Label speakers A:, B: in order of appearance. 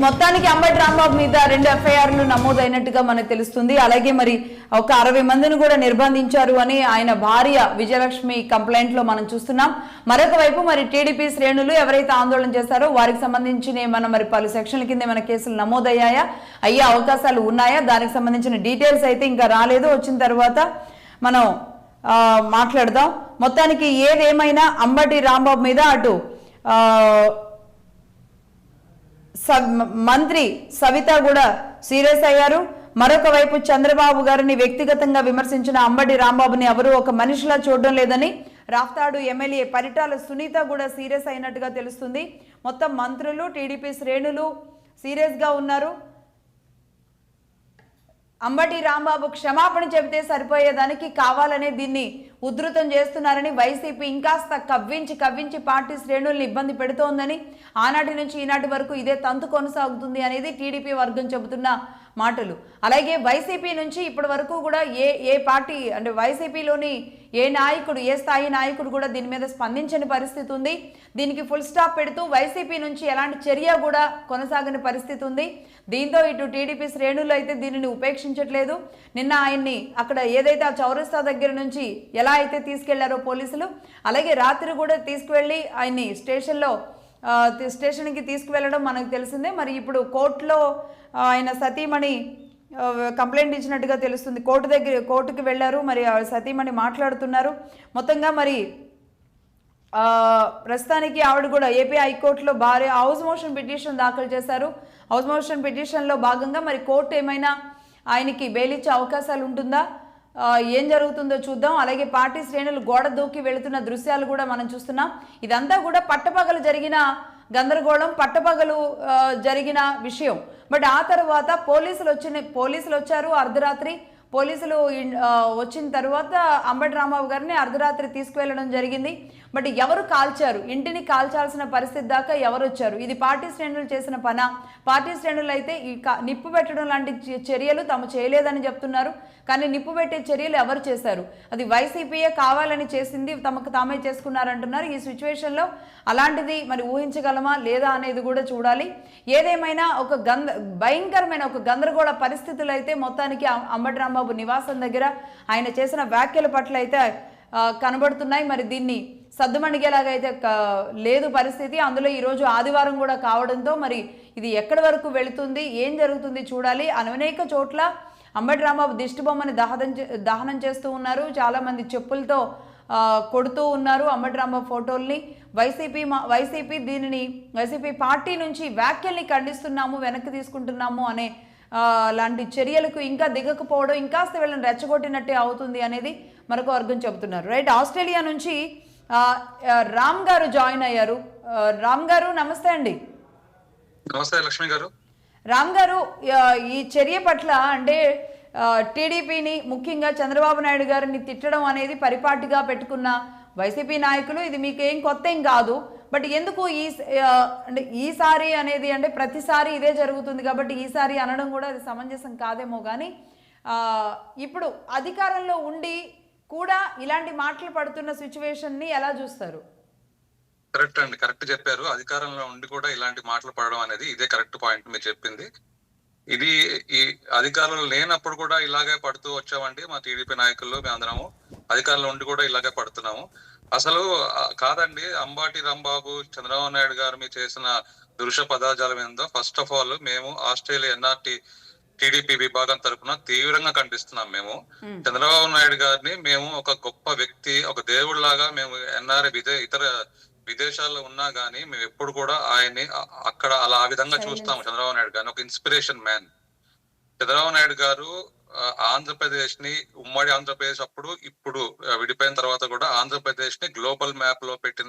A: మొత్తానికి అంబటి రాంబాబు మీద 2 ఎఫ్ఐఆర్లు నమోదైనట్టుగా మనకు తెలుస్తుంది. అలాగే మరి ఒక 60 మందిని కూడా నిర్బంధించారు అని ఆయన భార్య విజయలక్ష్మి కంప్లైంట్ లో మనం చూస్తున్నాం. మరొక వైపు మరి టీడీపీ శ్రేణులు ఎవరైతే ఆందోళన చేశారో వారికి సంబంధించిన మరి పలు సెక్షన్ల కింద మన కేసులు నమోదయ్యాయా, అయ్యే అవకాశాలు ఉన్నాయా, దానికి సంబంధించిన డీటెయిల్స్ అయితే ఇంకా రాలేదు. వచ్చిన తర్వాత మనం మాట్లాడదాం. మొత్తానికి ఏదేమైనా అంబటి రాంబాబు మీద అటు మంత్రి సవిత కూడా సీరియస్ అయ్యారు. మరొక వైపు చంద్రబాబు గారిని వ్యక్తిగతంగా విమర్శించిన అంబటి రాంబాబుని ఎవరు ఒక మనిషిలా చూడడం లేదని రాఫ్తాడు ఎమ్మెల్యే పరిటాల సునీత కూడా సీరియస్ అయినట్టుగా తెలుస్తుంది. మొత్తం మంత్రులు, టీడీపీ శ్రేణులు సీరియస్ గా ఉన్నారు. అంబటి రాంబాబు క్షమాపణ చెబితే సరిపోయేదానికి కావాలనే దీన్ని ఉధృతం చేస్తున్నారని వైసీపీ ఇంకాస్త కవ్వించి పార్టీ శ్రేణుల్ని ఇబ్బంది పెడుతోందని, ఆనాటి నుంచి ఈనాటి వరకు ఇదే తంతు కొనసాగుతుంది అనేది టీడీపీ వర్గం చెబుతున్న మాటలు. అలాగే వైసీపీ నుంచి ఇప్పటి వరకు కూడా ఏ పార్టీ అంటే వైసీపీలోని ఏ స్థాయి నాయకుడు కూడా దీని మీద స్పందించని పరిస్థితి ఉంది. దీనికి ఫుల్ స్టాప్ పెడుతూ వైసీపీ నుంచి ఎలాంటి చర్య కూడా కొనసాగని పరిస్థితి ఉంది. దీంతో ఇటు టీడీపీ శ్రేణులు అయితే దీనిని ఉపేక్షించట్లేదు. నిన్న ఆయన్ని అక్కడ ఏదైతే ఆ చౌరస్తా దగ్గర నుంచి ఎలా అయితే తీసుకెళ్లారో పోలీసులు, అలాగే రాత్రి కూడా తీసుకువెళ్ళి ఆయన్ని స్టేషన్కి తీసుకువెళ్ళడం మనకు తెలిసిందే. మరి ఇప్పుడు కోర్టులో ఆయన సతీమణి కంప్లైంట్ ఇచ్చినట్టుగా తెలుస్తుంది. కోర్టుకి వెళ్ళారు. మరి సతీమణి మాట్లాడుతున్నారు. మొత్తంగా మరి ప్రస్తుతానికి ఆవిడ కూడా ఏపీ హైకోర్టులో భార్య హౌస్ మోషన్ పిటిషన్ దాఖలు చేశారు. హౌస్ మోషన్ పిటిషన్లో భాగంగా మరి కోర్టు ఏమైనా ఆయనకి బెయిల్ ఇచ్చే అవకాశాలు ఉంటుందా, ఏం జరుగుతుందో చూద్దాం. అలాగే పార్టీ శ్రేణులు గోడ దూకి వెళుతున్న దృశ్యాలు కూడా మనం చూస్తున్నాం. ఇదంతా కూడా పట్టపగలు జరిగిన గందరగోళం, పట్టపగలు జరిగిన విషయం. బట్ ఆ తర్వాత పోలీసులు వచ్చారు అర్ధరాత్రి. పోలీసులు వచ్చిన తర్వాత అంబటి రాంబాబు గారిని అర్ధరాత్రి తీసుకువెళ్ళడం జరిగింది. బట్ ఎవరు కాల్చారు, ఇంటిని కాల్చాల్సిన పరిస్థితి దాకా ఎవరు వచ్చారు? ఇది పార్టీ శ్రేణులు చేసిన పనా? పార్టీ శ్రేణులు అయితే ఈ నిప్పు పెట్టడం లాంటి చర్యలు తాము చేయలేదని చెప్తున్నారు. కానీ నిప్పు పెట్టే చర్యలు ఎవరు చేశారు? అది వైసీపీయే కావాలని చేసింది, తమకు తామే చేసుకున్నారంటున్నారు. ఈ సిచ్యువేషన్లో అలాంటిది మరి ఊహించగలమా లేదా అనేది కూడా చూడాలి. ఏదేమైనా భయంకరమైన ఒక గందరగోళ పరిస్థితులు అయితే మొత్తానికి అంబటి రాంబాబు నివాసం దగ్గర ఆయన చేసిన వ్యాఖ్యల పట్ల అయితే కనబడుతున్నాయి. మరి దీన్ని సద్దుమణిగేలాగా అయితే లేదు పరిస్థితి. అందులో ఈరోజు ఆదివారం కూడా కావడంతో మరి ఇది ఎక్కడి వరకు వెళుతుంది, ఏం జరుగుతుంది చూడాలి. అనేక చోట్ల అంబటి రాంబాబు దిష్టిబొమ్మని దహనం చేస్తూ ఉన్నారు. చాలామంది చెప్పులతో కొడుతూ ఉన్నారు అంబటి రాంబాబు ఫోటోల్ని. వైసీపీ పార్టీ నుంచి వ్యాఖ్యల్ని ఖండిస్తున్నాము, వెనక్కి తీసుకుంటున్నాము అనే లాంటి చర్యలకు ఇంకా దిగకపోవడం ఇంకాస్త వీళ్ళని రెచ్చగొట్టినట్టే అవుతుంది అనేది మరొక వర్గం చెబుతున్నారు. రైట్, ఆస్ట్రేలియా నుంచి రామ్ గారు జాయిన్ అయ్యారు. రామ్ గారు నమస్తే అండి.
B: నమస్తే లక్ష్మి గారు.
A: రామ్ గారు, ఈ చర్య పట్ల అంటే టీడీపీని ముఖ్యంగా చంద్రబాబు నాయుడు గారిని తిట్టడం అనేది పరిపాటిగా పెట్టుకున్న వైసీపీ నాయకులు, ఇది మీకు ఏం కొత్త ఏం కాదు. బట్ ఎందుకు అంటే ఈసారి అనేది అంటే ప్రతిసారి ఇదే జరుగుతుంది కాబట్టి ఈసారి అనడం కూడా అది సమంజసం కాదేమో. కానీ ఇప్పుడు అధికారంలో ఉండి కూడా ఇలాంటి మాటలు పడుతున్న సిచ్యువేషన్ని ఎలా చూస్తారు?
B: కరెక్ట్ అండి, కరెక్ట్ చెప్పారు. అధికారంలో ఉండి కూడా ఇలాంటి మాటలు పడడం అనేది ఇదే కరెక్ట్ పాయింట్ మీరు చెప్పింది. ఇది ఈ అధికారంలో లేనప్పుడు కూడా ఇలాగే పడుతూ వచ్చామండి. మా టీడీపీ నాయకులు మేమందరము అధికారంలో ఉండి కూడా ఇలాగే పడుతున్నాము. అసలు కాదండి, అంబటి రాంబాబు చంద్రబాబు నాయుడు గారు మీరు చేసిన దృశ్య పదాజాలం ఏందో ఫస్ట్ ఆఫ్ ఆల్ మేము ఆస్ట్రేలియా ఎన్ఆర్టీ టీడీపీ విభాగం తరఫున తీవ్రంగా ఖండిస్తున్నాం. మేము చంద్రబాబు నాయుడు గారిని మేము ఒక గొప్ప వ్యక్తి, ఒక దేవుడు లాగా మేము ఇతర విదేశాల్లో ఉన్నా గానీ మేము ఎప్పుడు కూడా ఆయన్ని అక్కడ ఆ విధంగా చూస్తాము. చంద్రబాబు నాయుడు గారిని ఒక ఇన్స్పిరేషన్ మ్యాన్. చంద్రబాబు నాయుడు గారు ఆంధ్రప్రదేశ్ ని ఉమ్మడి ఆంధ్రప్రదేశ్ అప్పుడు ఇప్పుడు విడిపోయిన తర్వాత కూడా ఆంధ్రప్రదేశ్ ని గ్లోబల్ మ్యాప్ లో పెట్టిన